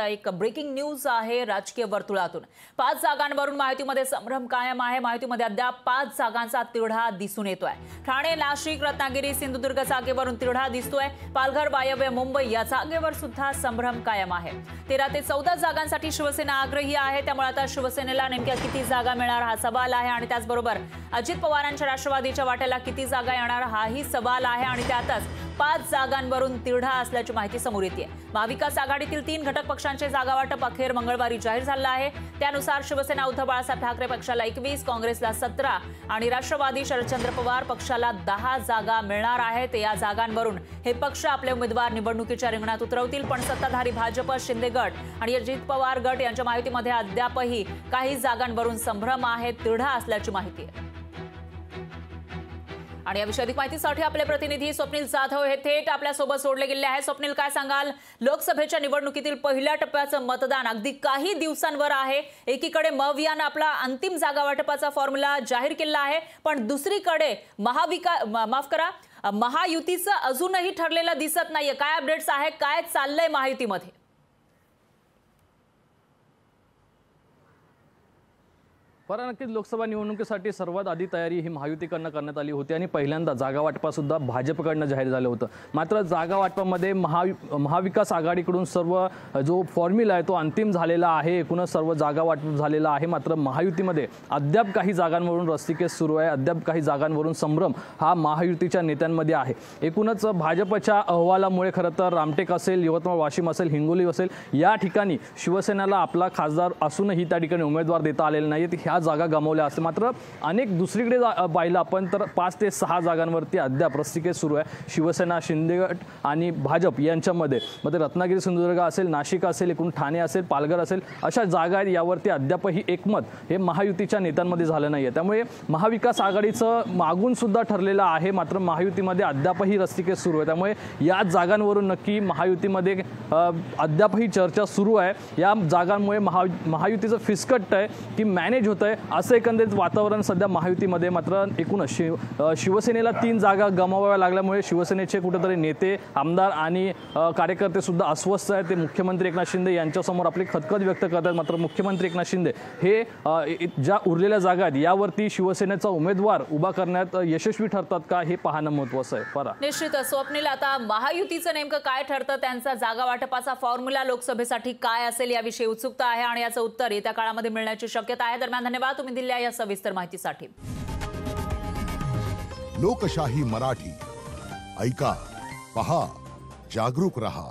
एक breaking news आहे राजकीय वर्तुळातून। 5 जागांवरून महायुतीमध्ये संभ्रम कायम आहे। महायुतीमध्ये अद्याप 5 जागांचा तिढा दिसून येतोय। ठाणे, नाशिक, रत्नागिरी, सिंधुदुर्ग जागेवरून तिढा दिसतोय। पालघर, वायव्य मुंबई या जागेवर सुद्धा संभ्रम कायम आहे। 13 ते 14 जागांसाठी शिवसेना आग्रही आहे। त्यामुळे आता शिवसेनेला नेमक्या किती जागा मिळणार हा सवाल आहे आणि त्याचबरोबर अजित पवारांच्या राष्ट्रवादीच्या वाट्याला किती जागा येणार हाही सवाल आहे आणि त्यातच 5 जागांवरून तिढा असल्याची माहिती समोर येते। महाविकास आघाडीतील 3 घटक पक्षांचे जागा वाटप अखेर मंगळवारी जाहीर झालं आहे। त्यानुसार शिवसेना उद्धव बाळासाहेब ठाकरे पक्षाला 21, काँग्रेसला 17 आणि राष्ट्रवादी शरदचंद्र पवार पक्षाला 10 जागा मिळणार आहेत। या जागांवरून हे पक्ष आपले उमेदवार निवडणुकीच्या रिंगणात उतरवतील। पण सत्ताधारी भाजप, शिंदे गट आणि अजित पवार गट यांच्या माहितीमध्ये अद्यापही काही जागांवरून संभ्रम आहे, तिढा असल्याची माहिती आहे। आणि या विषयी अधिक माहितीसाठी आपले प्रतिनिधी स्वप्नील जाधव हे थेट आपल्या सोबत जोडले गेले आहेत। स्वप्नील, काय सांगाल? लोकसभेच्या निवडणुकीतील पहिल्या टप्प्याचं मतदान अगदी काही दिवसांवर आहे। एकीकडे मवियानं आपला अंतिम जागा वाटपाचा फॉर्म्युला जाहीर केला आहे, पण दुसरीकडे महायुतीचं अजूनही ठरलेलं दिसत नाहीये। काय अपडेट्स आहे, काय चाललंय महायुतीमध्ये? नक्कीच लोकसभा निवडणुकीसाठी सर्वात आधी तयारी ही महायुतीकडनं करण्यात आली होती आणि पहिल्यांदा जागा वाटपासुद्धा भाजपकडनं जाहीर झालं होतं। मात्र जागा वाटपामध्ये महाविकास आघाडीकडून सर्व जो फॉर्म्युला आहे तो अंतिम झालेला आहे। एकूणच सर्व जागा वाटप झालेला आहे। मात्र महायुतीमध्ये अद्याप काही जागांवरून रस्तिकेस सुरू आहे। अद्याप काही जागांवरून संभ्रम हा महायुतीच्या नेत्यांमध्ये आहे। एकूणच भाजपच्या अहवालामुळे खरं तर रामटेक असेल, यवतमाळ, वाशिम असेल, हिंगोली असेल या ठिकाणी शिवसेनेला आपला खासदार असूनही त्या ठिकाणी उमेदवार देता आलेले नाहीत। ह्या जागा गमावल्या असते। मात्र अनेक दुसरीकडे पाहिलं आपण तर 5 ते 6 जागांवरती अद्याप रस्तिकेस सुरू आहे। शिवसेना, शिंदे गट आणि भाजप यांच्यामध्ये रत्नागिरी, सिंधुदुर्ग असेल, नाशिक असेल, एकूण ठाणे असेल, पालघर असेल अशा जागा आहेत। यावरती अद्यापही एकमत हे महायुतीच्या नेत्यांमध्ये झालं नाहीये। त्यामुळे महाविकास आघाडीचं मागून सुद्धा ठरलेलं आहे, मात्र महायुतीमध्ये अद्यापही रस्तिकेस सुरू आहे। त्यामुळे या जागांवरून नक्की महायुतीमध्ये अद्यापही चर्चा सुरू आहे। या जागांमुळे महायुतीचं फिसकट आहे की मॅनेज होत आहे असं एकंदरीत वातावरण सध्या महायुतीमध्ये। मात्र एकूणच शिवसेनेला 3 जागा गमावाव्या लागल्यामुळे शिवसेनेचे कुठेतरी नेते, आमदार आणि कार्यकर्ते सुद्धा अस्वस्थ आहेत। ते मुख्यमंत्री एकनाथ शिंदे यांच्यासमोर आपली खदखद व्यक्त करतात। मात्र मुख्यमंत्री एकनाथ शिंदे हे ज्या उरलेल्या जागा आहेत यावरती शिवसेनेचा उमेदवार उभा करण्यात यशस्वी ठरतात का हे पाहणं महत्त्वाचं आहे। निश्चितच स्वप्नील, आता महायुतीचं नेमकं काय ठरतं, त्यांचा जागा वाटपाचा फॉर्म्युला लोकसभेसाठी काय असेल याविषयी उत्सुकता आहे आणि याचं उत्तर येत्या काळामध्ये मिळण्याची शक्यता आहे। दरम्यान धन्यवाद तुम्ही दिलेल्या या सविस्तर माहितीसाठी। लोकशाही मराठी ऐका, पहा, जागरूक रहा।